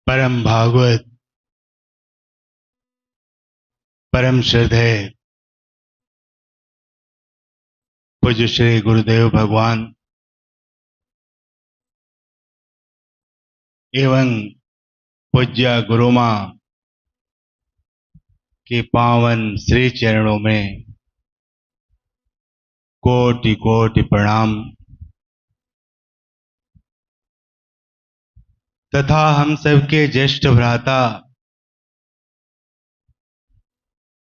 परम भागवत परम श्रद्धेय पूज्य श्री गुरुदेव भगवान एवं पूज्य गुरुमा के पावन श्री चरणों में कोटि कोटि प्रणाम तथा हम सबके ज्येष्ठ भ्राता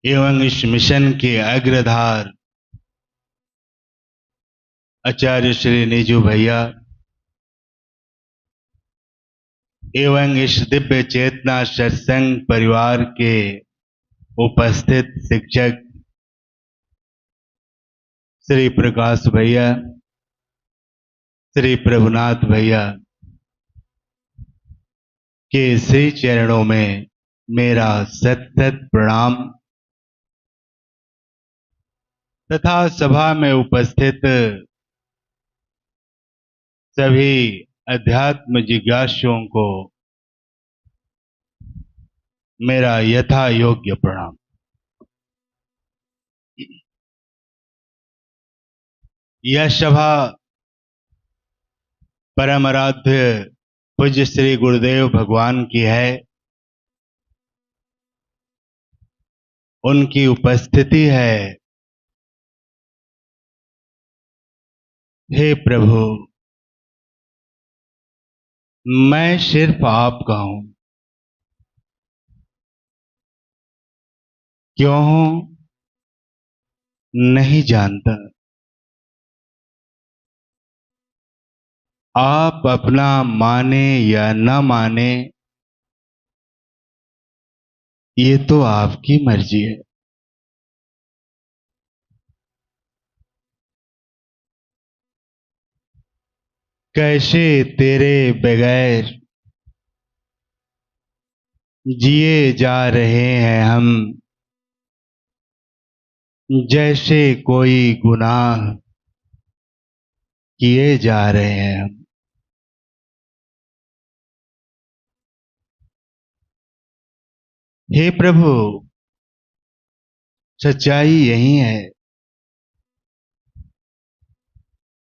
एवं इस मिशन के अग्रधार आचार्य श्री नीजू भैया एवं इस दिव्य चेतना सत्संग परिवार के उपस्थित शिक्षक श्री प्रकाश भैया, श्री प्रभुनाथ भैया के श्री चरणों में मेरा सत सत प्रणाम तथा सभा में उपस्थित सभी अध्यात्म जिज्ञासुओं को मेरा यथा योग्य प्रणाम। यह सभा परम आराध्य पूज्य श्री गुरुदेव भगवान की है। उनकी उपस्थिति है। हे प्रभु, मैं सिर्फ आपका हूं। क्यों हूं नहीं जानता। आप अपना माने या न माने ये तो आपकी मर्जी है। कैसे तेरे बगैर जिए जा रहे हैं हम, जैसे कोई गुनाह किए जा रहे हैं हम। हे प्रभु, सच्चाई यही है।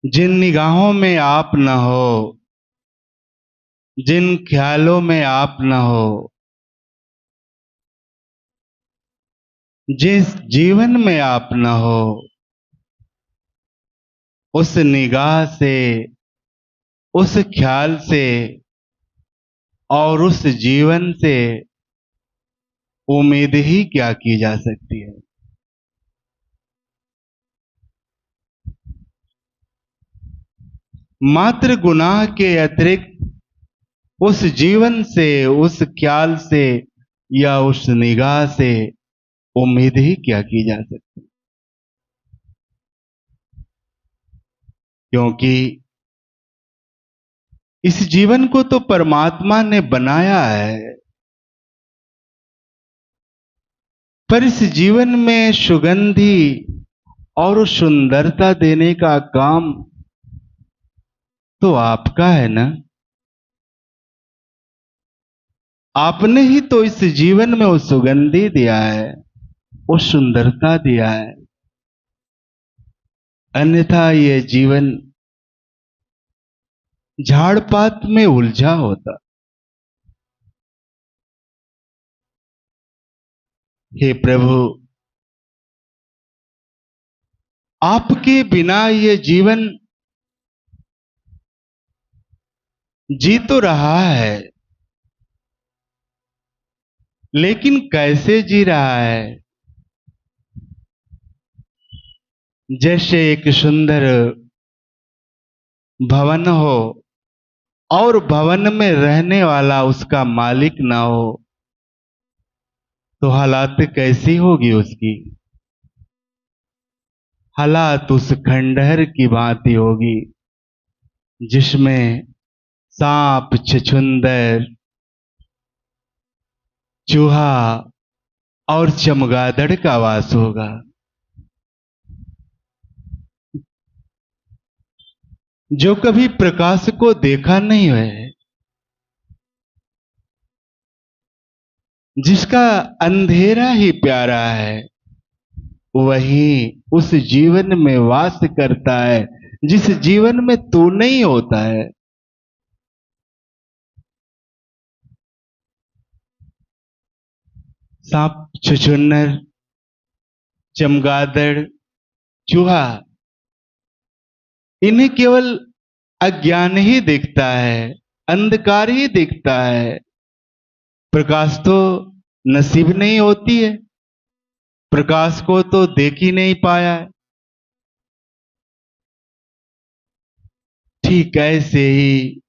जिन निगाहों में आप न हो, जिन ख्यालों में आप न हो, जिस जीवन में आप न हो, उस निगाह से, उस ख्याल से और उस जीवन से उम्मीद ही क्या की जा सकती है। मात्र गुनाह के अतिरिक्त उस जीवन से, उस ख्याल से या उस निगाह से उम्मीद ही क्या की जा सकती। क्योंकि इस जीवन को तो परमात्मा ने बनाया है, पर इस जीवन में सुगंधी और सुंदरता देने का काम तो आपका है ना। आपने ही तो इस जीवन में वो सुगंधी दिया है, वो सुंदरता दिया है। अन्यथा ये जीवन झाड़ पात में उलझा होता। हे प्रभु, आपके बिना ये जीवन जी तो रहा है, लेकिन कैसे जी रहा है। जैसे एक सुंदर भवन हो और भवन में रहने वाला उसका मालिक ना हो, तो हालात कैसी होगी उसकी। हालात उस खंडहर की भांति होगी जिसमें सांप, छछूंदर, चूहा और चमगादड़ का वास होगा। जो कभी प्रकाश को देखा नहीं है, जिसका अंधेरा ही प्यारा है वही उस जीवन में वास करता है जिस जीवन में तू नहीं होता है। सांप, छुछुन्नर, चमगादड़, चूहा, इन्हें केवल अज्ञान ही दिखता है, अंधकार ही दिखता है। प्रकाश तो नसीब नहीं होती है, प्रकाश को तो देख ही नहीं पाया है। ठीक ऐसे ही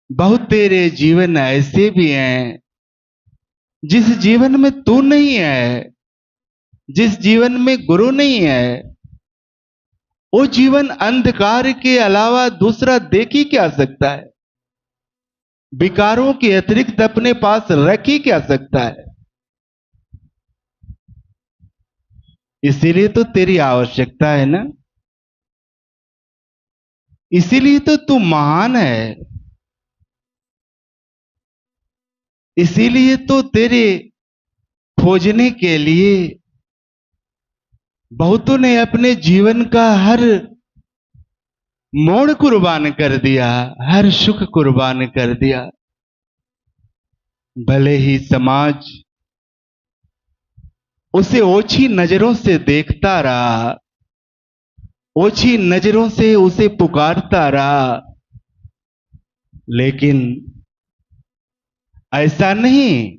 बहुत तेरे जीवन ऐसे भी हैं जिस जीवन में तू नहीं है, जिस जीवन में गुरु नहीं है, वो जीवन अंधकार के अलावा दूसरा देख ही क्या सकता है, विकारों के अतिरिक्त अपने पास रख ही क्या सकता है। इसीलिए तो तेरी आवश्यकता है ना, इसीलिए तो तू महान है, इसीलिए तो तेरे खोजने के लिए बहुतों ने अपने जीवन का हर मोड़ कुर्बान कर दिया, हर सुख कुर्बान कर दिया। भले ही समाज उसे ओछी नजरों से देखता रहा, ओछी नजरों से उसे पुकारता रहा, लेकिन ऐसा नहीं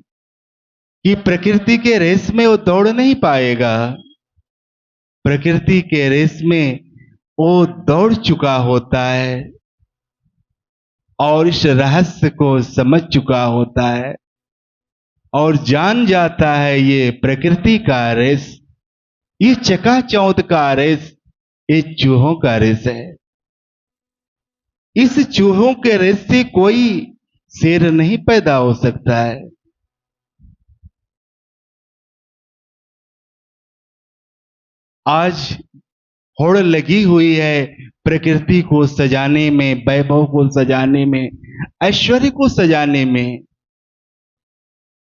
कि प्रकृति के रेस में वो दौड़ नहीं पाएगा। प्रकृति के रेस में वो दौड़ चुका होता है और इस रहस्य को समझ चुका होता है और जान जाता है ये प्रकृति का रेस, ये चकाचौंध का रेस, ये चूहों का रेस है। इस चूहों के रेस से कोई शेर नहीं पैदा हो सकता है। आज होड़ लगी हुई है प्रकृति को सजाने में, वैभव को सजाने में, ऐश्वर्य को सजाने में।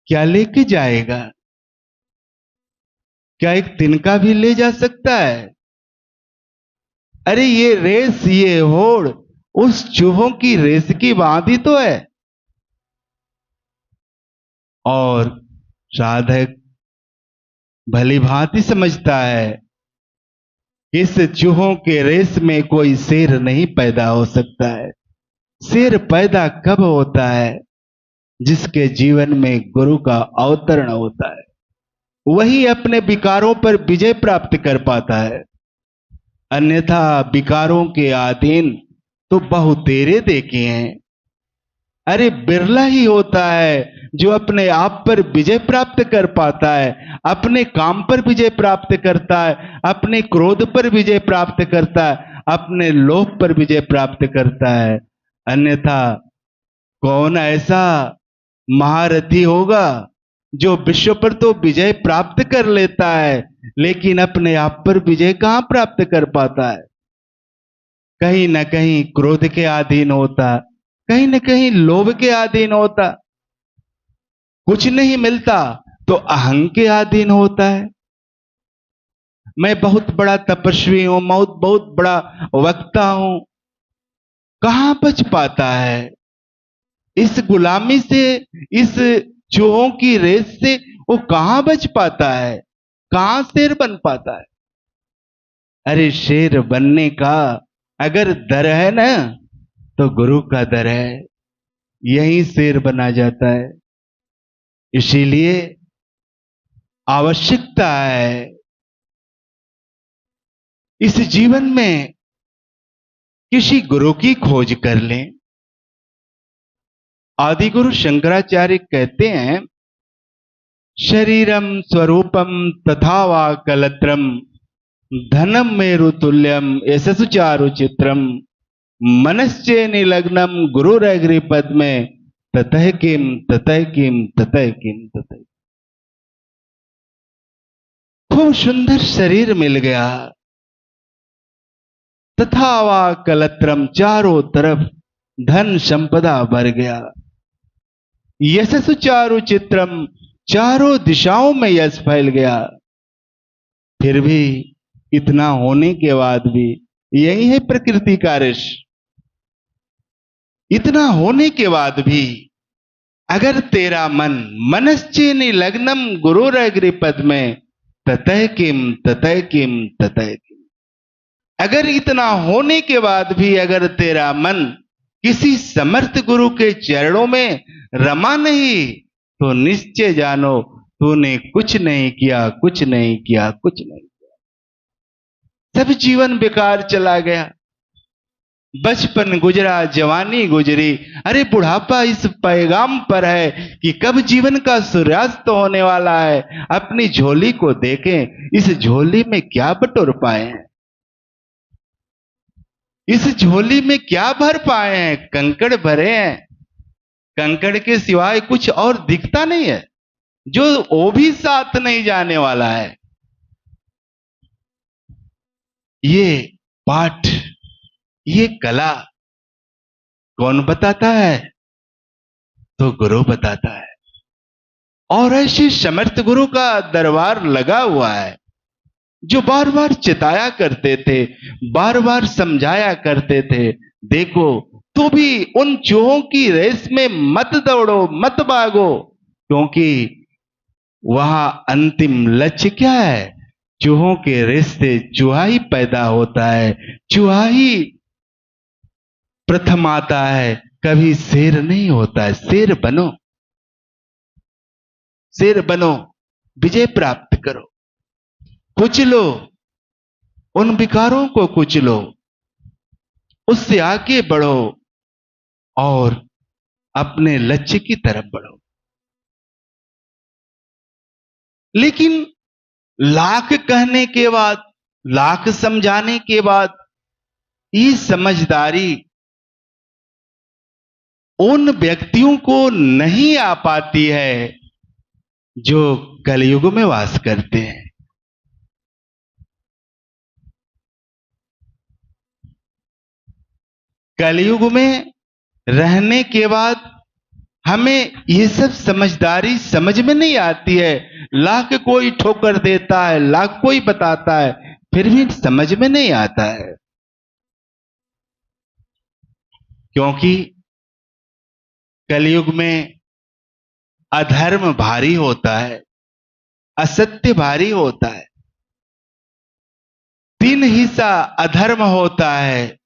क्या लेके जाएगा? क्या एक तिनका भी ले जा सकता है? अरे ये रेस, ये होड़ उस चूहों की रेस की बांधी तो है। और साधक भली भांति समझता है इस चूहों के रेस में कोई शेर नहीं पैदा हो सकता है। शेर पैदा कब होता है? जिसके जीवन में गुरु का अवतरण होता है, वही अपने विकारों पर विजय प्राप्त कर पाता है। अन्यथा विकारों के अधीन तो बहुतेरे देखे हैं। अरे बिरला ही होता है जो अपने आप पर विजय प्राप्त कर पाता है, अपने काम पर विजय प्राप्त करता है, अपने क्रोध पर विजय प्राप्त करता है, अपने लोभ पर विजय प्राप्त करता है। अन्यथा कौन ऐसा महारथी होगा जो विश्व पर तो विजय प्राप्त कर लेता है लेकिन अपने आप पर विजय कहां प्राप्त कर पाता है? कहीं ना कहीं क्रोध के अधीन होता, कहीं ना कहीं लोभ के अधीन होता, कुछ नहीं मिलता तो अहंकार के अधीन होता है। मैं बहुत बड़ा तपस्वी हूं, बहुत बड़ा वक्ता हूं, कहां बच पाता है? इस गुलामी से, इस चूहों की रेस से वो कहां बच पाता है? कहां शेर बन पाता है? अरे शेर बनने का अगर दर है ना तो गुरु का दर है, यही शेर बना जाता है। इसीलिए आवश्यकता है इस जीवन में किसी गुरु की खोज कर लें। आदि गुरु शंकराचार्य कहते हैं, शरीरम स्वरूपम तथा वा कलत्रम धनम मेरु तुल्यम यशसु चारु चित्रम मनश्चे निलग्नम गुरुरग्रि पद में ततः किम ततः किम ततः किम ततः। खूब सुंदर शरीर मिल गया, तथा वा कलत्रम, चारों तरफ धन संपदा भर गया, यशसु चारु चित्रम, चारों दिशाओं में यश फैल गया। फिर भी इतना होने के बाद भी, यही है प्रकृति का रिश, इतना होने के बाद भी अगर तेरा मन मनश्चेनि लग्नम गुरुरग्रिपद में ततः किम ततः किम ततः किम, अगर इतना होने के बाद भी अगर तेरा मन किसी समर्थ गुरु के चरणों में रमा नहीं, तो निश्चय जानो तूने कुछ नहीं किया, कुछ नहीं किया, कुछ नहीं किया। सब जीवन बेकार चला गया। बचपन गुजरा, जवानी गुजरी, अरे बुढ़ापा इस पैगाम पर है कि कब जीवन का सूर्यास्त होने वाला है। अपनी झोली को देखें, इस झोली में क्या बटोर पाए हैं, इस झोली में क्या भर पाए हैं। कंकड़ भरे हैं, कंकड़ के सिवाय कुछ और दिखता नहीं है, जो वो भी साथ नहीं जाने वाला है। ये पाठ, ये कला कौन बताता है? तो गुरु बताता है। और ऐसे समर्थ गुरु का दरबार लगा हुआ है, जो बार बार चिताया करते थे, बार बार समझाया करते थे, देखो तो भी उन चूहों की रेस में मत दौड़ो, मत भागो, क्योंकि वहां अंतिम लक्ष्य क्या है? चूहों के रेस से चूहा ही पैदा होता है, चूहा ही प्रथम आता है, कभी शेर नहीं होता है। शेर बनो, शेर बनो, विजय प्राप्त करो, कुचलो, उन विकारों को कुचलो, उससे आगे बढ़ो और अपने लक्ष्य की तरफ बढ़ो। लेकिन लाख कहने के बाद, लाख समझाने के बाद, ये समझदारी उन व्यक्तियों को नहीं आ पाती है जो कलयुग में वास करते हैं। कलयुग में रहने के बाद हमें ये सब समझदारी समझ में नहीं आती है। लाख कोई ठोकर देता है, लाख कोई बताता है, फिर भी समझ में नहीं आता है, क्योंकि कलयुग में अधर्म भारी होता है, असत्य भारी होता है। 3 हिस्सा अधर्म होता है,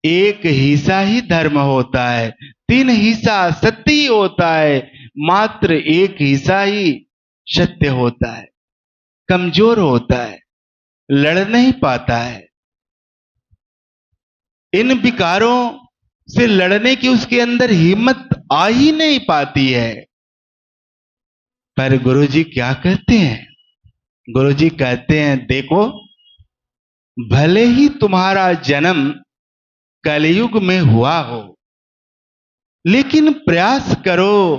1 हिस्सा ही धर्म होता है। 3 हिस्सा सत्य ही होता है, मात्र 1 हिस्सा ही सत्य होता है। कमजोर होता है, लड़ नहीं पाता है। इन विकारों से लड़ने की उसके अंदर हिम्मत आ ही नहीं पाती है। पर गुरुजी क्या कहते हैं? गुरुजी कहते हैं, देखो भले ही तुम्हारा जन्म कलयुग में हुआ हो, लेकिन प्रयास करो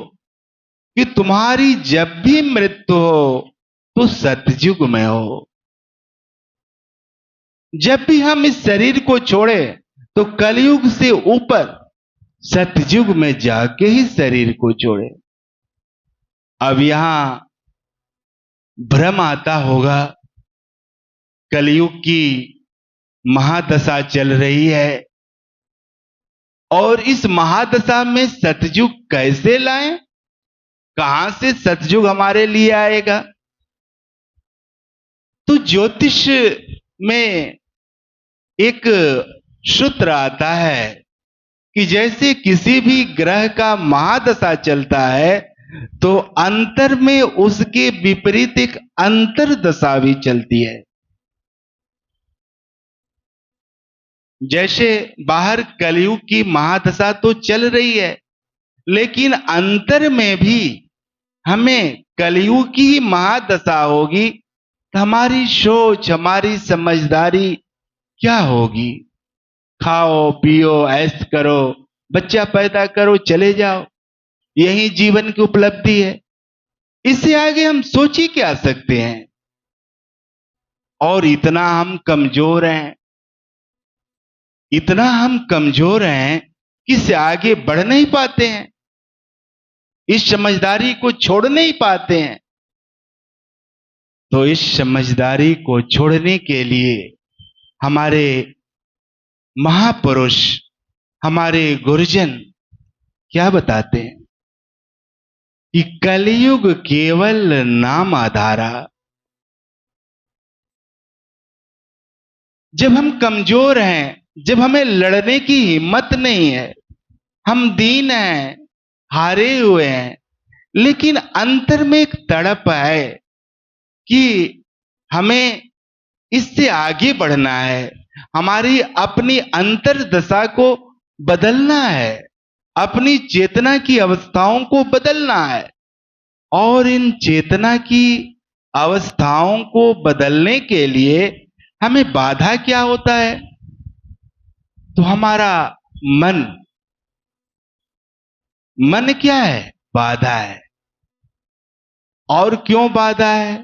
कि तुम्हारी जब भी मृत्यु हो तो सतयुग में हो। जब भी हम इस शरीर को छोड़े तो कलयुग से ऊपर सतयुग में जाके ही शरीर को छोड़े। अब यहां भ्रम आता होगा, कलयुग की महादशा चल रही है और इस महादशा में सतयुग कैसे लाएं? कहां से सतयुग हमारे लिए आएगा? तो ज्योतिष में एक सूत्र आता है कि जैसे किसी भी ग्रह का महादशा चलता है तो अंतर में उसके विपरीत एक अंतरदशा भी चलती है। जैसे बाहर कलयुग की महादशा तो चल रही है, लेकिन अंतर में भी हमें कलयुग की ही महादशा होगी तो हमारी सोच, हमारी समझदारी क्या होगी? खाओ पियो ऐश करो, बच्चा पैदा करो, चले जाओ, यही जीवन की उपलब्धि है। इससे आगे हम सोच ही क्या सकते हैं? और इतना हम कमजोर हैं, इतना हम कमजोर हैं कि इससे आगे बढ़ नहीं पाते हैं। इस समझदारी को छोड़ नहीं पाते हैं। तो इस समझदारी को छोड़ने के लिए हमारे महापुरुष, हमारे गुरुजन क्या बताते हैं कि कलयुग केवल नाम आधारा। जब हम कमजोर हैं, जब हमें लड़ने की हिम्मत नहीं है, हम दीन हैं, हारे हुए हैं, लेकिन अंतर में एक तड़प है कि हमें इससे आगे बढ़ना है, हमारी अपनी अंतर्दशा को बदलना है, अपनी चेतना की अवस्थाओं को बदलना है। और इन चेतना की अवस्थाओं को बदलने के लिए हमें बाधा क्या होता है? तो हमारा मन। मन क्या है? बाधा है। और क्यों बाधा है?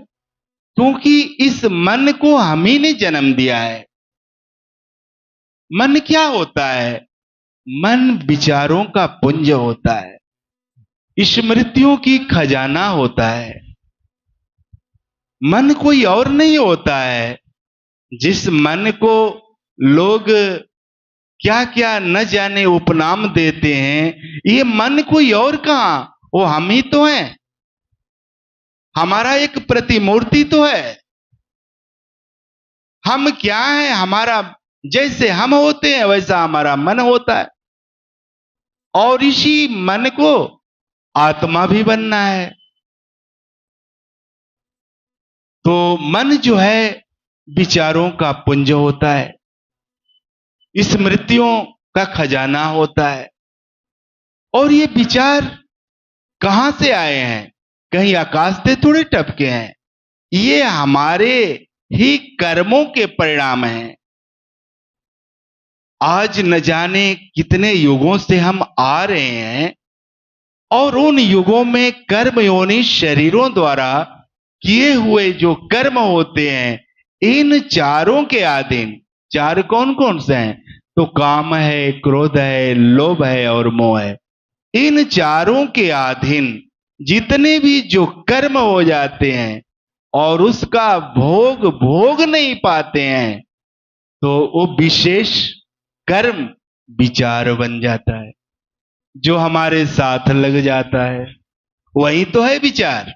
क्योंकि इस मन को हम ही ने जन्म दिया है। मन क्या होता है? मन विचारों का पुंज होता है, स्मृतियों की खजाना होता है। मन कोई और नहीं होता है। जिस मन को लोग क्या क्या न जाने उपनाम देते हैं, ये मन कोई और कहां, वो हम ही तो हैं। हमारा एक प्रतिमूर्ति तो है। हम क्या है? हमारा जैसे हम होते हैं वैसा हमारा मन होता है, और इसी मन को आत्मा भी बनना है। तो मन जो है विचारों का पुंज होता है, स्मृतियों का खजाना होता है। और ये विचार कहां से आए हैं? कहीं आकाश से थोड़े टपके हैं। ये हमारे ही कर्मों के परिणाम हैं। आज न जाने कितने युगों से हम आ रहे हैं, और उन युगों में कर्म योनि शरीरों द्वारा किए हुए जो कर्म होते हैं, इन चारों के अधीन। चार कौन कौन से हैं? तो काम है, क्रोध है, लोभ है और मोह है। इन चारों के अधीन जितने भी जो कर्म हो जाते हैं और उसका भोग भोग नहीं पाते हैं, तो वो विशेष कर्म विचार बन जाता है, जो हमारे साथ लग जाता है। वही तो है विचार।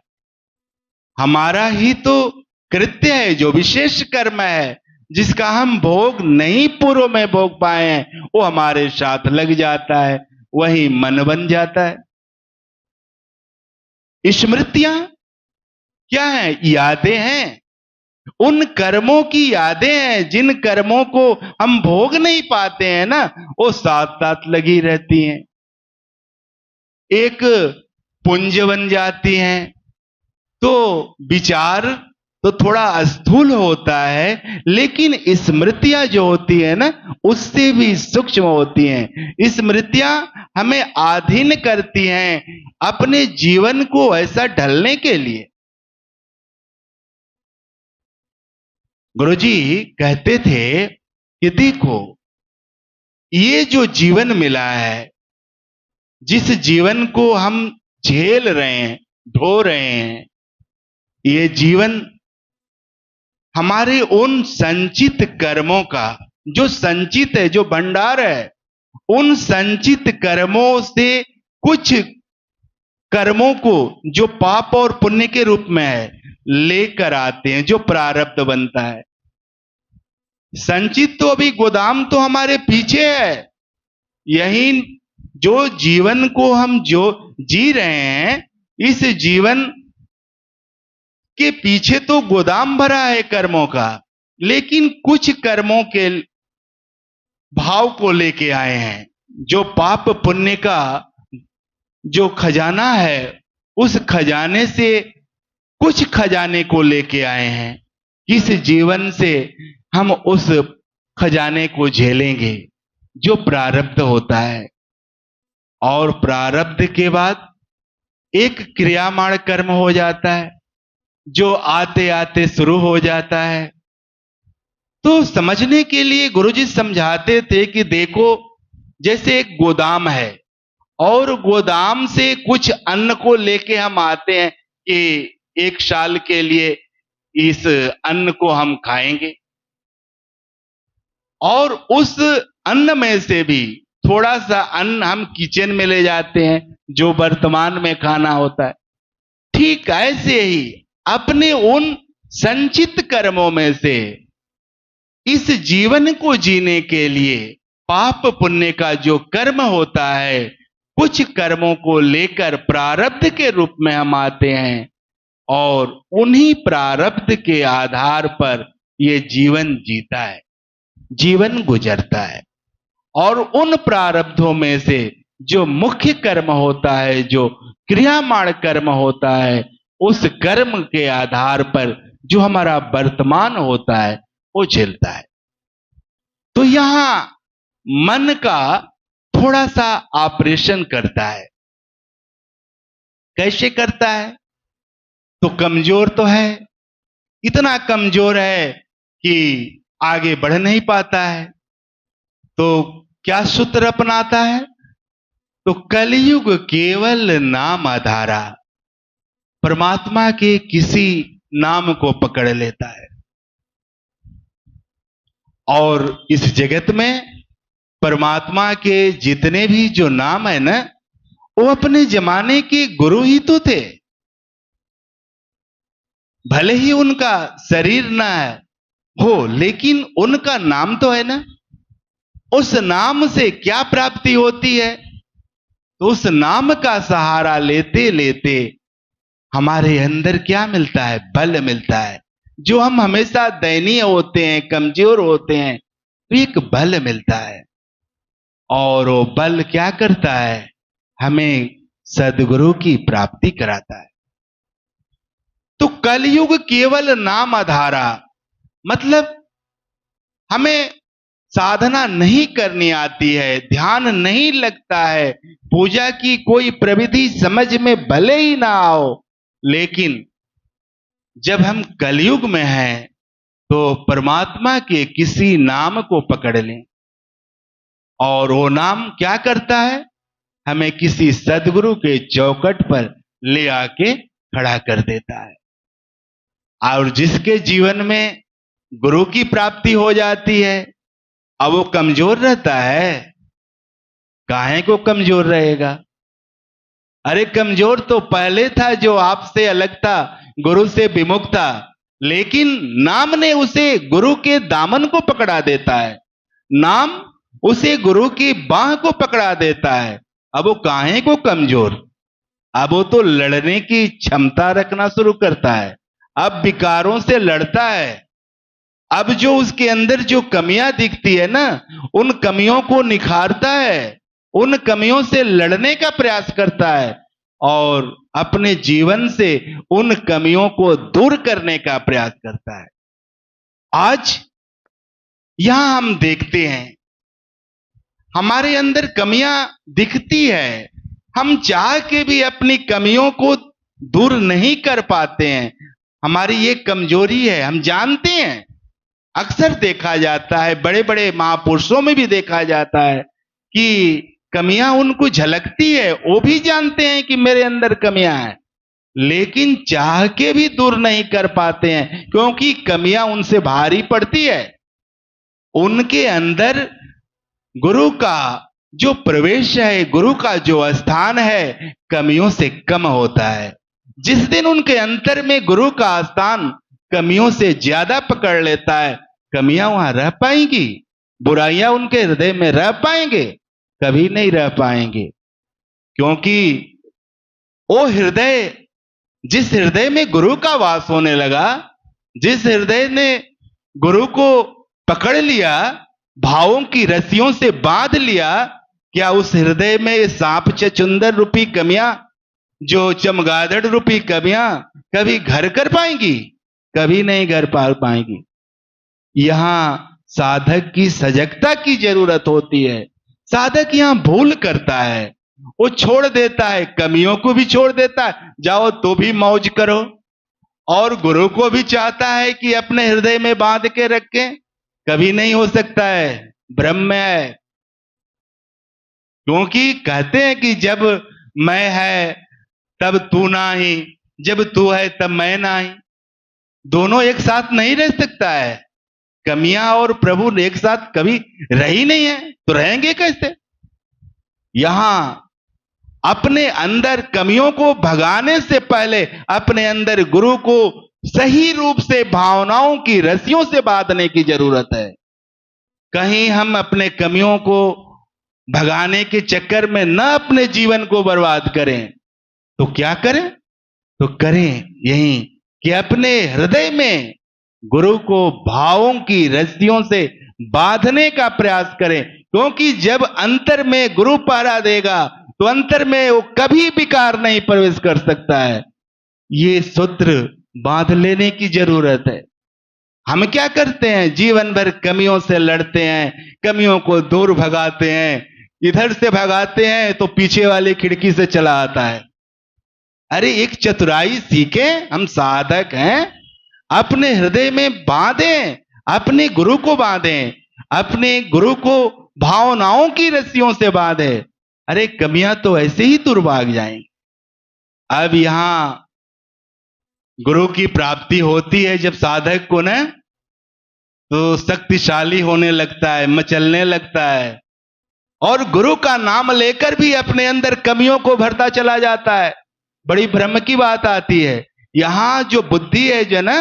हमारा ही तो कृत्य है जो विशेष कर्म है, जिसका हम भोग नहीं पूर्व में भोग पाए हैं, वो हमारे साथ लग जाता है, वही मन बन जाता है। स्मृतियां क्या है? यादें हैं। उन कर्मों की यादें हैं जिन कर्मों को हम भोग नहीं पाते हैं ना, वो साथ साथ लगी रहती हैं, एक पुंज बन जाती हैं। तो विचार तो थोड़ा स्थूल होता है, लेकिन स्मृतियां जो होती है ना, उससे भी सूक्ष्म होती हैं। स्मृतियां हमें अधीन करती हैं अपने जीवन को ऐसा ढलने के लिए। गुरुजी कहते थे कि देखो, ये जो जीवन मिला है, जिस जीवन को हम झेल रहे हैं, ढो रहे हैं, ये जीवन हमारे उन संचित कर्मों का, जो संचित है, जो भंडार है, उन संचित कर्मों से कुछ कर्मों को जो पाप और पुण्य के रूप में है लेकर आते हैं, जो प्रारब्ध बनता है। संचित तो अभी गोदाम तो हमारे पीछे है। यही जो जीवन को हम जो जी रहे हैं, इस जीवन के पीछे तो गोदाम भरा है कर्मों का, लेकिन कुछ कर्मों के भाव को लेके आए हैं। जो पाप पुण्य का जो खजाना है, उस खजाने से कुछ खजाने को लेके आए हैं। इस जीवन से हम उस खजाने को झेलेंगे जो प्रारब्ध होता है, और प्रारब्ध के बाद एक क्रियामाण कर्म हो जाता है, जो आते आते शुरू हो जाता है। तो समझने के लिए गुरुजी समझाते थे कि देखो, जैसे एक गोदाम है और गोदाम से कुछ अन्न को लेके हम आते हैं कि 1 साल के लिए इस अन्न को हम खाएंगे, और उस अन्न में से भी थोड़ा सा अन्न हम किचन में ले जाते हैं जो वर्तमान में खाना होता है। ठीक ऐसे ही अपने उन संचित कर्मों में से इस जीवन को जीने के लिए पाप पुण्य का जो कर्म होता है, कुछ कर्मों को लेकर प्रारब्ध के रूप में हम आते हैं और उन्हीं प्रारब्ध के आधार पर ये जीवन जीता है, जीवन गुजरता है। और उन प्रारब्धों में से जो मुख्य कर्म होता है, जो क्रियामाण कर्म होता है, उस कर्म के आधार पर जो हमारा वर्तमान होता है वो झेलता है। तो यहां मन का थोड़ा सा ऑपरेशन करता है। कैसे करता है? तो कमजोर तो है, इतना कमजोर है कि आगे बढ़ नहीं पाता है। तो क्या सूत्र अपनाता है? तो कलयुग केवल नाम आधारा, परमात्मा के किसी नाम को पकड़ लेता है। और इस जगत में परमात्मा के जितने भी जो नाम है ना, वो अपने जमाने के गुरु ही तो थे। भले ही उनका शरीर ना हो, लेकिन उनका नाम तो है ना। उस नाम से क्या प्राप्ति होती है? तो उस नाम का सहारा लेते लेते हमारे अंदर क्या मिलता है? बल मिलता है। जो हम हमेशा दयनीय होते हैं, कमजोर होते हैं, तो एक बल मिलता है। और वो बल क्या करता है? हमें सद्गुरु की प्राप्ति कराता है। तो कलयुग केवल नाम आधारा, मतलब हमें साधना नहीं करनी आती है, ध्यान नहीं लगता है, पूजा की कोई प्रविधि समझ में भले ही ना आओ, लेकिन जब हम कलयुग में हैं तो परमात्मा के किसी नाम को पकड़ लें, और वो नाम क्या करता है? हमें किसी सद्गुरु के चौखट पर ले आके खड़ा कर देता है। और जिसके जीवन में गुरु की प्राप्ति हो जाती है, अब वो कमजोर रहता है? काहे को कमजोर रहेगा? अरे कमजोर तो पहले था, जो आपसे अलग था, गुरु से विमुख था, लेकिन नाम ने उसे गुरु के दामन को पकड़ा देता है। नाम उसे गुरु की बाह को पकड़ा देता है। अब वो काहे को कमजोर? अब वो तो लड़ने की क्षमता रखना शुरू करता है, अब विकारों से लड़ता है। अब जो उसके अंदर जो कमियां दिखती है ना, उन कमियों को निखारता है, उन कमियों से लड़ने का प्रयास करता है और अपने जीवन से उन कमियों को दूर करने का प्रयास करता है। आज यहां हम देखते हैं हमारे अंदर कमियां दिखती है, हम चाह के भी अपनी कमियों को दूर नहीं कर पाते हैं। हमारी ये कमजोरी है, हम जानते हैं। अक्सर देखा जाता है, बड़े बड़े महापुरुषों में भी देखा जाता है कि कमियां उनको झलकती है, वो भी जानते हैं कि मेरे अंदर कमियां हैं, लेकिन चाह के भी दूर नहीं कर पाते हैं, क्योंकि कमियां उनसे भारी पड़ती है। उनके अंदर गुरु का जो प्रवेश है, गुरु का जो स्थान है, कमियों से कम होता है। जिस दिन उनके अंतर में गुरु का स्थान कमियों से ज्यादा पकड़ लेता है, कमियां वहां रह पाएंगी? बुराइयां उनके हृदय में रह पाएंगे? कभी नहीं रह पाएंगे। क्योंकि वो हृदय, जिस हृदय में गुरु का वास होने लगा, जिस हृदय ने गुरु को पकड़ लिया, भावों की रस्सियों से बांध लिया, क्या उस हृदय में सांप चचुंदर रूपी कमियां, जो चमगादड़ रूपी कमियां कभी घर कर पाएंगी? कभी नहीं घर पा पाएंगी। यहां साधक की सजगता की जरूरत होती है। साधक यहां भूल करता है, वो छोड़ देता है, कमियों को भी छोड़ देता है, जाओ तो भी मौज करो, और गुरु को भी चाहता है कि अपने हृदय में बांध के रखें। कभी नहीं हो सकता है, ब्रह्म है। क्योंकि कहते हैं कि जब मैं है तब तू नाही, जब तू है तब मैं नाही, दोनों एक साथ नहीं रह सकता है। कमियां और प्रभु एक साथ कभी रही नहीं है, तो रहेंगे कैसे? यहां अपने अंदर कमियों को भगाने से पहले अपने अंदर गुरु को सही रूप से भावनाओं की रस्सियों से बांधने की जरूरत है। कहीं हम अपने कमियों को भगाने के चक्कर में न अपने जीवन को बर्बाद करें, तो क्या करें? तो करें यही कि अपने हृदय में गुरु को भावों की रस्सियों से बांधने का प्रयास करें, क्योंकि जब अंतर में गुरु पहरा देगा तो अंतर में वो कभी विकार नहीं प्रवेश कर सकता है। ये सूत्र बांध लेने की जरूरत है। हम क्या करते हैं? जीवन भर कमियों से लड़ते हैं, कमियों को दूर भगाते हैं, इधर से भगाते हैं तो पीछे वाली खिड़की से चला आता है। अरे एक चतुराई सीखें, हम साधक हैं, अपने हृदय में बांधें, अपने गुरु को बांधें, अपने गुरु को भावनाओं की रस्सियों से बांधें। अरे कमियां तो ऐसे ही दूर भाग जाएंगी। अब यहां गुरु की प्राप्ति होती है जब साधक को न तो शक्तिशाली होने लगता है, मचलने लगता है, और गुरु का नाम लेकर भी अपने अंदर कमियों को भरता चला जाता है। बड़ी भ्रम की बात आती है। यहां जो बुद्धि है जो ना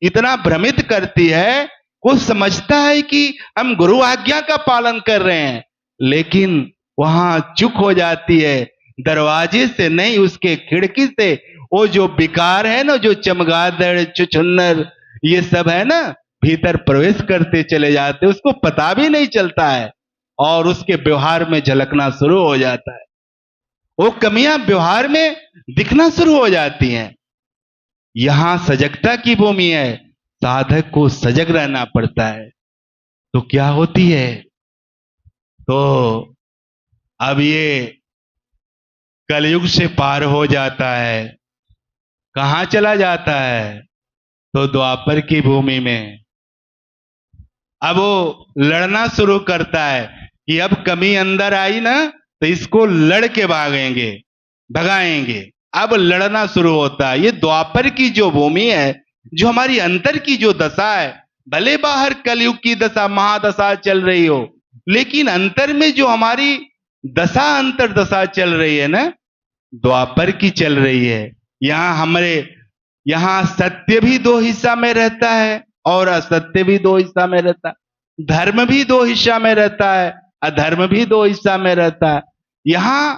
इतना भ्रमित करती है, वो समझता है कि हम गुरु आज्ञा का पालन कर रहे हैं, लेकिन वहां चूक हो जाती है। दरवाजे से नहीं, उसके खिड़की से वो जो विकार है ना, जो चमगादड़ छुछुन्नर ये सब है ना, भीतर प्रवेश करते चले जाते, उसको पता भी नहीं चलता है और उसके व्यवहार में झलकना शुरू हो जाता है। वो कमियां व्यवहार में दिखना शुरू हो जाती हैं। यहां सजगता की भूमि है, साधक को सजग रहना पड़ता है। तो क्या होती है? तो अब ये कलयुग से पार हो जाता है, कहां चला जाता है? तो द्वापर की भूमि में। अब वो लड़ना शुरू करता है कि अब कमी अंदर आई ना तो इसको लड़ के भागेंगे, भगाएंगे। अब लड़ना शुरू होता है। ये द्वापर की जो भूमि है, जो हमारी अंतर की जो दशा है, भले बाहर कलयुग की दशा महादशा चल रही हो, लेकिन अंतर में जो हमारी दशा अंतर दशा चल रही है ना, द्वापर की चल रही है। यहां सत्य भी दो हिस्सा में रहता है और असत्य भी दो हिस्सा में रहता है। धर्म भी दो हिस्सा में रहता है, अधर्म भी दो हिस्सा में रहता है। यहां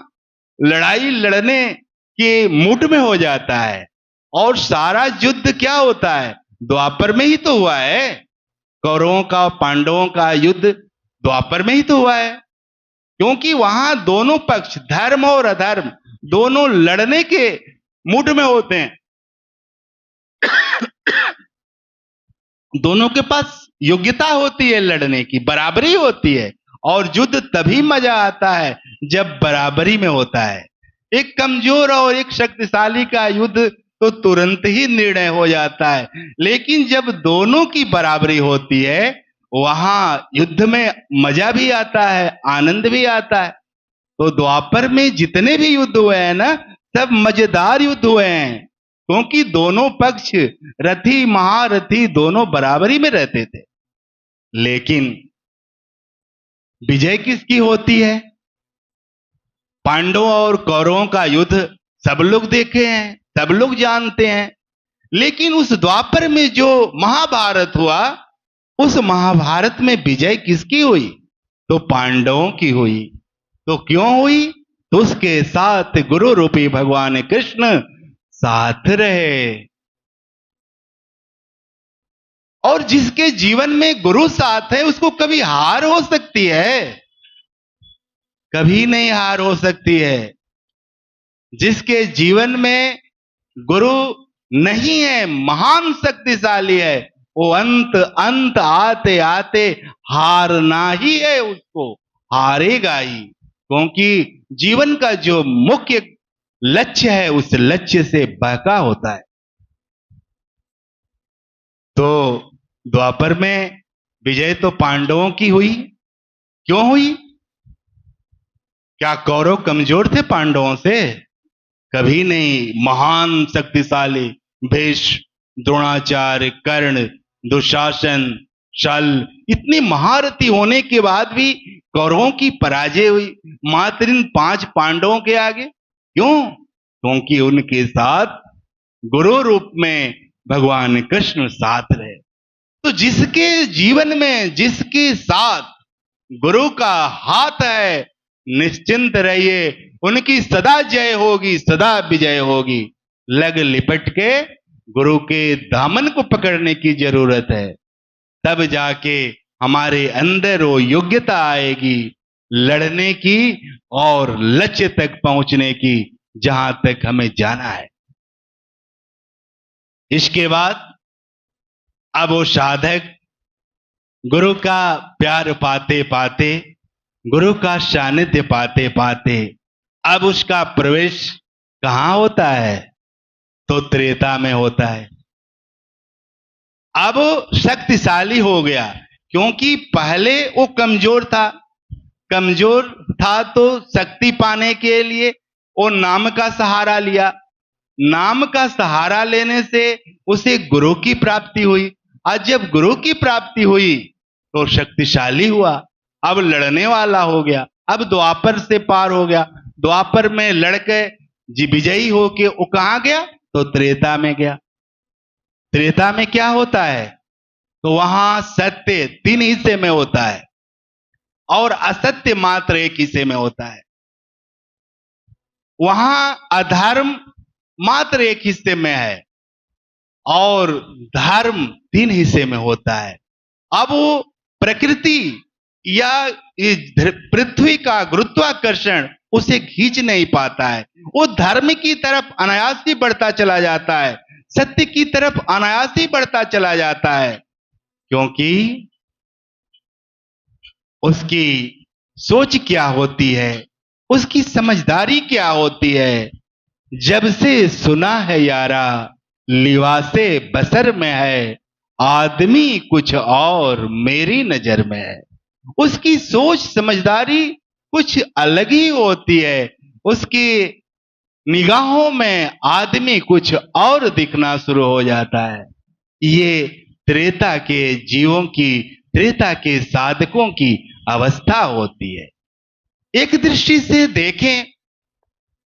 लड़ाई लड़ने के मूड में हो जाता है। और सारा युद्ध क्या होता है? द्वापर में ही तो हुआ है। कौरवों का पांडवों का युद्ध द्वापर में ही तो हुआ है, क्योंकि वहां दोनों पक्ष धर्म और अधर्म दोनों लड़ने के मूड में होते हैं। दोनों के पास योग्यता होती है लड़ने की, बराबरी होती है। और युद्ध तभी मजा आता है जब बराबरी में होता है। एक कमजोर और एक शक्तिशाली का युद्ध तो तुरंत ही निर्णय हो जाता है, लेकिन जब दोनों की बराबरी होती है वहां युद्ध में मजा भी आता है, आनंद भी आता है। तो द्वापर में जितने भी युद्ध हुए हैं ना, सब मजेदार युद्ध हुए हैं, क्योंकि दोनों पक्ष रथी महारथी दोनों बराबरी में रहते थे। लेकिन विजय किसकी होती है? पांडवों और कौरवों का युद्ध सब लोग देखे हैं, सब लोग जानते हैं। लेकिन उस द्वापर में जो महाभारत हुआ, उस महाभारत में विजय किसकी हुई? तो पांडवों की हुई। तो क्यों हुई? तो उसके साथ गुरु रूपी भगवान कृष्ण साथ रहे। और जिसके जीवन में गुरु साथ है, उसको कभी हार हो सकती है? कभी नहीं हार हो सकती है। जिसके जीवन में गुरु नहीं है, महान शक्तिशाली है, वो अंत अंत आते आते हारना ही है, उसको हारेगा ही। क्योंकि जीवन का जो मुख्य लक्ष्य है, उस लक्ष्य से बहका होता है। तो द्वापर में विजय तो पांडवों की हुई। क्यों हुई? क्या कौरव कमजोर थे पांडवों से? कभी नहीं। महान शक्तिशाली भीष्म, द्रोणाचार्य, कर्ण, दुशासन, शल, इतनी महारथी होने के बाद भी कौरवों की पराजय हुई मात्र इन 5 पांडवों के आगे। क्यों? क्योंकि उनके साथ गुरु रूप में भगवान कृष्ण साथ रहे। तो जिसके जीवन में, जिसके साथ गुरु का हाथ है, निश्चिंत रहिए, उनकी सदा जय होगी, सदा विजय होगी। लग लिपट के गुरु के दामन को पकड़ने की जरूरत है, तब जाके हमारे अंदर वो योग्यता आएगी लड़ने की और लक्ष्य तक पहुंचने की, जहां तक हमें जाना है। इसके बाद अब वो साधक गुरु का प्यार पाते पाते, गुरु का सानिध्य पाते पाते, अब उसका प्रवेश कहां होता है? तो त्रेता में होता है। अब शक्तिशाली हो गया, क्योंकि पहले वो कमजोर था। कमजोर था तो शक्ति पाने के लिए वो नाम का सहारा लिया। नाम का सहारा लेने से उसे गुरु की प्राप्ति हुई। आज जब गुरु की प्राप्ति हुई तो शक्तिशाली हुआ, अब लड़ने वाला हो गया। अब द्वापर से पार हो गया। द्वापर में लड़के विजयी होके वो कहां गया? तो त्रेता में गया। त्रेता में क्या होता है? तो वहां सत्य 3 हिस्से में होता है और असत्य मात्र 1 हिस्से में होता है। वहां अधर्म मात्र 1 हिस्से में है और धर्म 3 हिस्से में होता है। अब वो प्रकृति या पृथ्वी का गुरुत्वाकर्षण उसे खींच नहीं पाता है। वो धर्म की तरफ अनायास ही बढ़ता चला जाता है, सत्य की तरफ अनायास ही बढ़ता चला जाता है, क्योंकि उसकी सोच क्या होती है, उसकी समझदारी क्या होती है। जब से सुना है यारा, लिवासे बसर में है, आदमी कुछ और मेरी नजर में है। उसकी सोच समझदारी कुछ अलग ही होती है। उसकी निगाहों में आदमी कुछ और दिखना शुरू हो जाता है। ये त्रेता के जीवों की, त्रेता के साधकों की अवस्था होती है। एक दृष्टि से देखें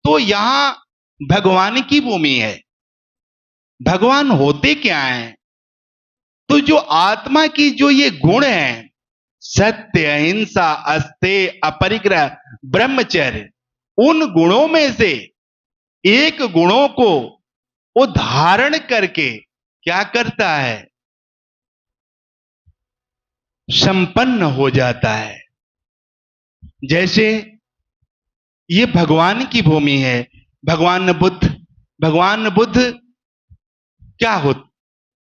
तो यहां भगवान की भूमि है। भगवान होते क्या हैं? तो जो आत्मा की जो ये गुण हैं, सत्य, अहिंसा, अस्तेय, अपरिग्रह, ब्रह्मचर्य, उन गुणों में से एक गुणों को वो धारण करके क्या करता है? संपन्न हो जाता है। जैसे ये भगवान की भूमि है। भगवान बुद्ध क्या होते?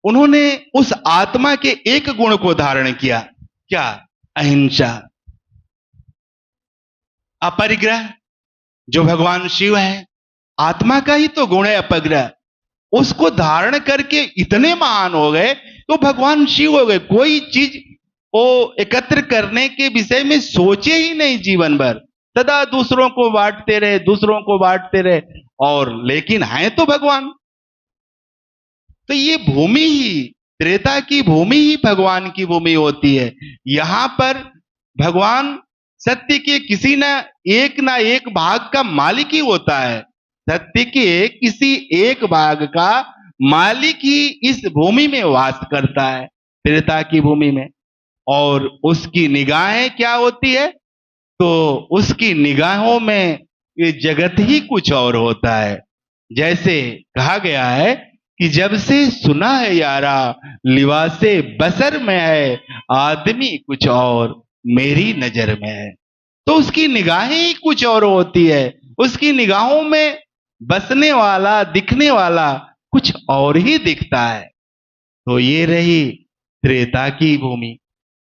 उन्होंने उस आत्मा के एक गुण को धारण किया। क्या? अहिंसा। अपरिग्रह, जो भगवान शिव है, आत्मा का ही तो गुण है अपरिग्रह। उसको धारण करके इतने महान हो गए तो भगवान शिव हो गए। कोई चीज वो एकत्र करने के विषय में सोचे ही नहीं जीवन भर, सदा दूसरों को बांटते रहे, दूसरों को बांटते रहे, और लेकिन हैं तो भगवान। तो ये भूमि ही, त्रेता की भूमि ही भगवान की भूमि होती है। यहां पर भगवान सत्य के किसी ना एक भाग का मालिक ही होता है। सत्य के किसी एक भाग का मालिक ही इस भूमि में वास करता है, त्रेता की भूमि में। और उसकी निगाहें क्या होती है? तो उसकी निगाहों में ये जगत ही कुछ और होता है। जैसे कहा गया है कि जब से सुना है यारा, लिवासे बसर में है, आदमी कुछ और मेरी नजर में है। तो उसकी निगाहें ही कुछ और होती है। उसकी निगाहों में बसने वाला, दिखने वाला कुछ और ही दिखता है। तो ये रही त्रेता की भूमि।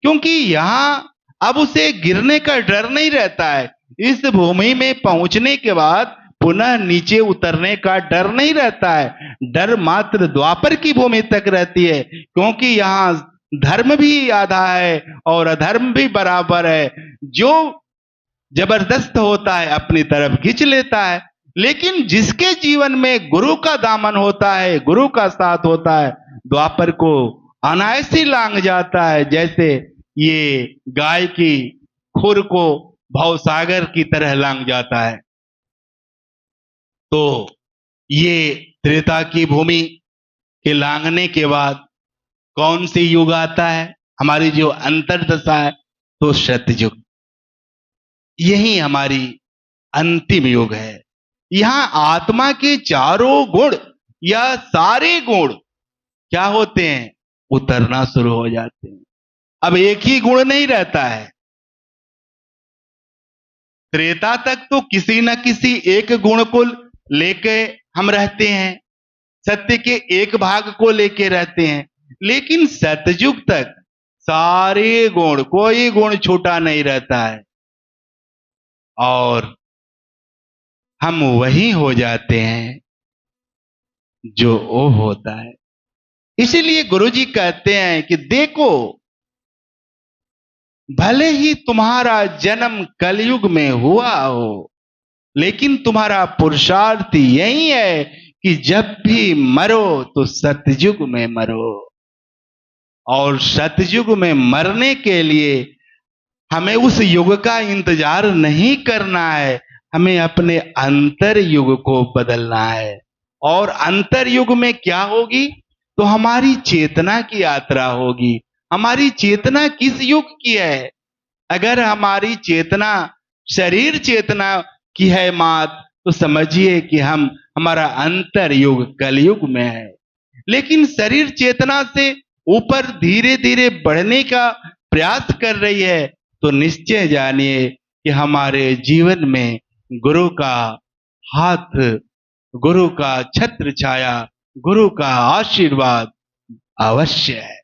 क्योंकि यहां अब उसे गिरने का डर नहीं रहता है। इस भूमि में पहुंचने के बाद पुनः नीचे उतरने का डर नहीं रहता है। डर मात्र द्वापर की भूमि तक रहती है, क्योंकि यहां धर्म भी आधा है और अधर्म भी बराबर है। जो जबरदस्त होता है, अपनी तरफ खींच लेता है। लेकिन जिसके जीवन में गुरु का दामन होता है, गुरु का साथ होता है, द्वापर को अनायास ही लांग जाता है, जैसे ये गाय की खुर को भवसागर की तरह लांग जाता है। तो ये त्रेता की भूमि के लांघने के बाद कौन सी युग आता है? हमारी जो अंतर्दशा है, तो सतयुग। यही हमारी अंतिम युग है। यहां आत्मा के चारों गुण या सारे गुण क्या होते हैं? उतरना शुरू हो जाते हैं। अब एक ही गुण नहीं रहता है। त्रेता तक तो किसी न किसी एक गुण को लेके हम रहते हैं, सत्य के एक भाग को लेके रहते हैं। लेकिन सतयुग तक सारे गुण, कोई गुण छूटा नहीं रहता है, और हम वही हो जाते हैं जो वो होता है। इसीलिए गुरुजी कहते हैं कि देखो, भले ही तुम्हारा जन्म कलयुग में हुआ हो, लेकिन तुम्हारा पुरुषार्थ यही है कि जब भी मरो तो सतयुग में मरो। और सतयुग में मरने के लिए हमें उस युग का इंतजार नहीं करना है, हमें अपने अंतर युग को बदलना है। और अंतर युग में क्या होगी? तो हमारी चेतना की यात्रा होगी। हमारी चेतना किस युग की है? अगर हमारी चेतना शरीर चेतना की है मात, तो समझिए कि हमारा अंतर युग कलयुग में है। लेकिन शरीर चेतना से ऊपर धीरे धीरे बढ़ने का प्रयास कर रही है, तो निश्चय जानिए कि हमारे जीवन में गुरु का हाथ, गुरु का छत्र छाया, गुरु का आशीर्वाद अवश्य है।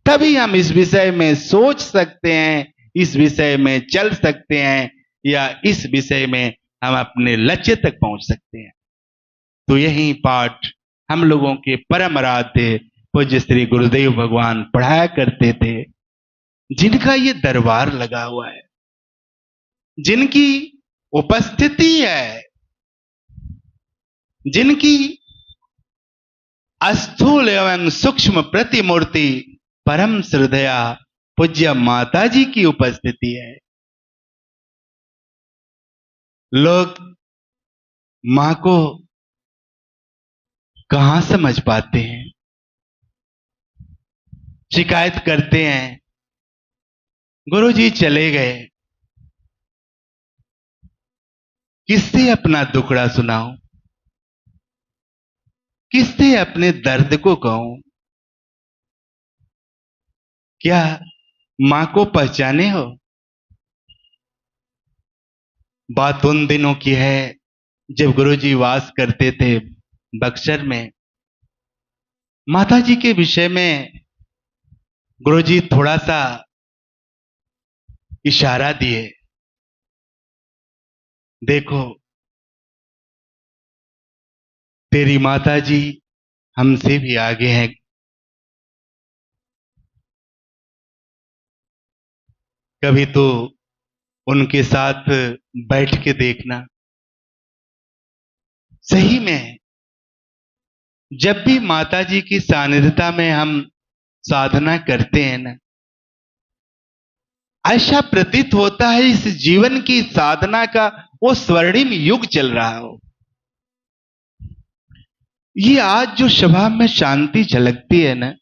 तभी हम इस विषय में सोच सकते हैं, इस विषय में चल सकते हैं, या इस विषय में हम अपने लक्ष्य तक पहुंच सकते हैं। तो यही पाठ हम लोगों के परम आराध्य पूज्य श्री गुरुदेव भगवान पढ़ाया करते थे, जिनका ये दरबार लगा हुआ है, जिनकी उपस्थिति है, जिनकी स्थूल एवं सूक्ष्म प्रतिमूर्ति परम श्रद्धेया पूज्य माता जी की उपस्थिति है। लोग मां को कहां समझ पाते हैं? शिकायत करते हैं, गुरुजी चले गए, किससे अपना दुखड़ा सुनाऊं, किससे अपने दर्द को कहूं? क्या मां को पहचाने हो? बात उन दिनों की है जब गुरुजी वास करते थे बक्सर में। माता जी के विषय में गुरुजी थोड़ा सा इशारा दिए, देखो तेरी माता जी हमसे भी आगे हैं। कभी तो उनके साथ बैठ के देखना। सही में जब भी माता जी की सानिध्यता में हम साधना करते हैं ना, ऐसा प्रतीत होता है इस जीवन की साधना का वो स्वर्णिम युग चल रहा हो। ये आज जो सभा में शांति झलकती है ना,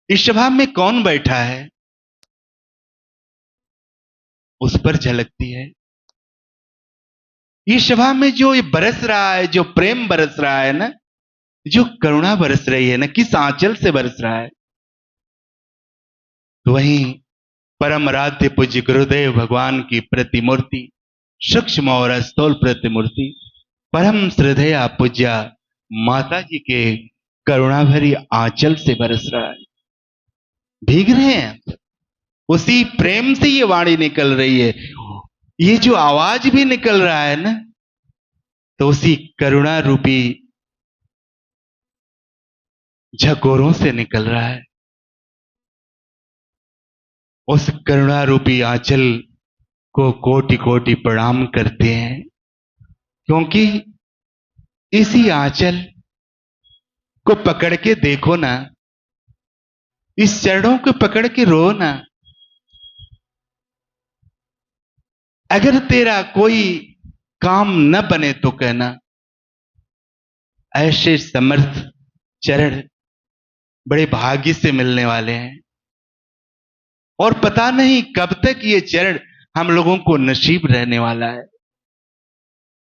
इस सभा में कौन बैठा है उस पर झलकती है। इस सभा में जो ये बरस रहा है, जो प्रेम बरस रहा है ना, जो करुणा बरस रही है ना, किस आंचल से बरस रहा है? तो वहीं परम आराध्य पूज्य गुरुदेव भगवान की प्रतिमूर्ति, सूक्ष्म और स्थूल प्रतिमूर्ति परम श्रद्धेया पूज्य माता जी के करुणा भरी आंचल से बरस रहा है। भीग रहे हैं, उसी प्रेम से ये वाणी निकल रही है, ये जो आवाज भी निकल रहा है ना, तो उसी करुणा रूपी झकोरों से निकल रहा है। उस करुणा रूपी आंचल को कोटि कोटि प्रणाम करते हैं, क्योंकि इसी आंचल को पकड़ के देखो ना, इस चरणों को पकड़ के रो ना। अगर तेरा कोई काम न बने तो कहना, ऐसे समर्थ चरण बड़े भाग्य से मिलने वाले हैं, और पता नहीं कब तक ये चरण हम लोगों को नसीब रहने वाला है।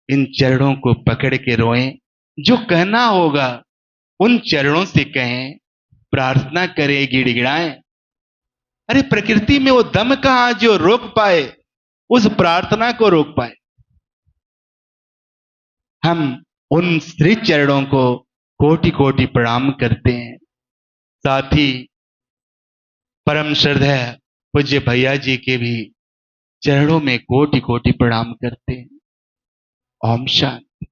इन चरणों को पकड़ के रोएं, जो कहना होगा उन चरणों से कहें, प्रार्थना करें, गिड़गिड़ाएं। अरे प्रकृति में वो दम कहां जो रोक पाए, उस प्रार्थना को रोक पाए। हम उन श्री चरणों को कोटि कोटि प्रणाम करते हैं। साथ ही परम श्रद्धेय पूज्य भैया जी के भी चरणों में कोटि कोटि प्रणाम करते हैं। ओम शांति।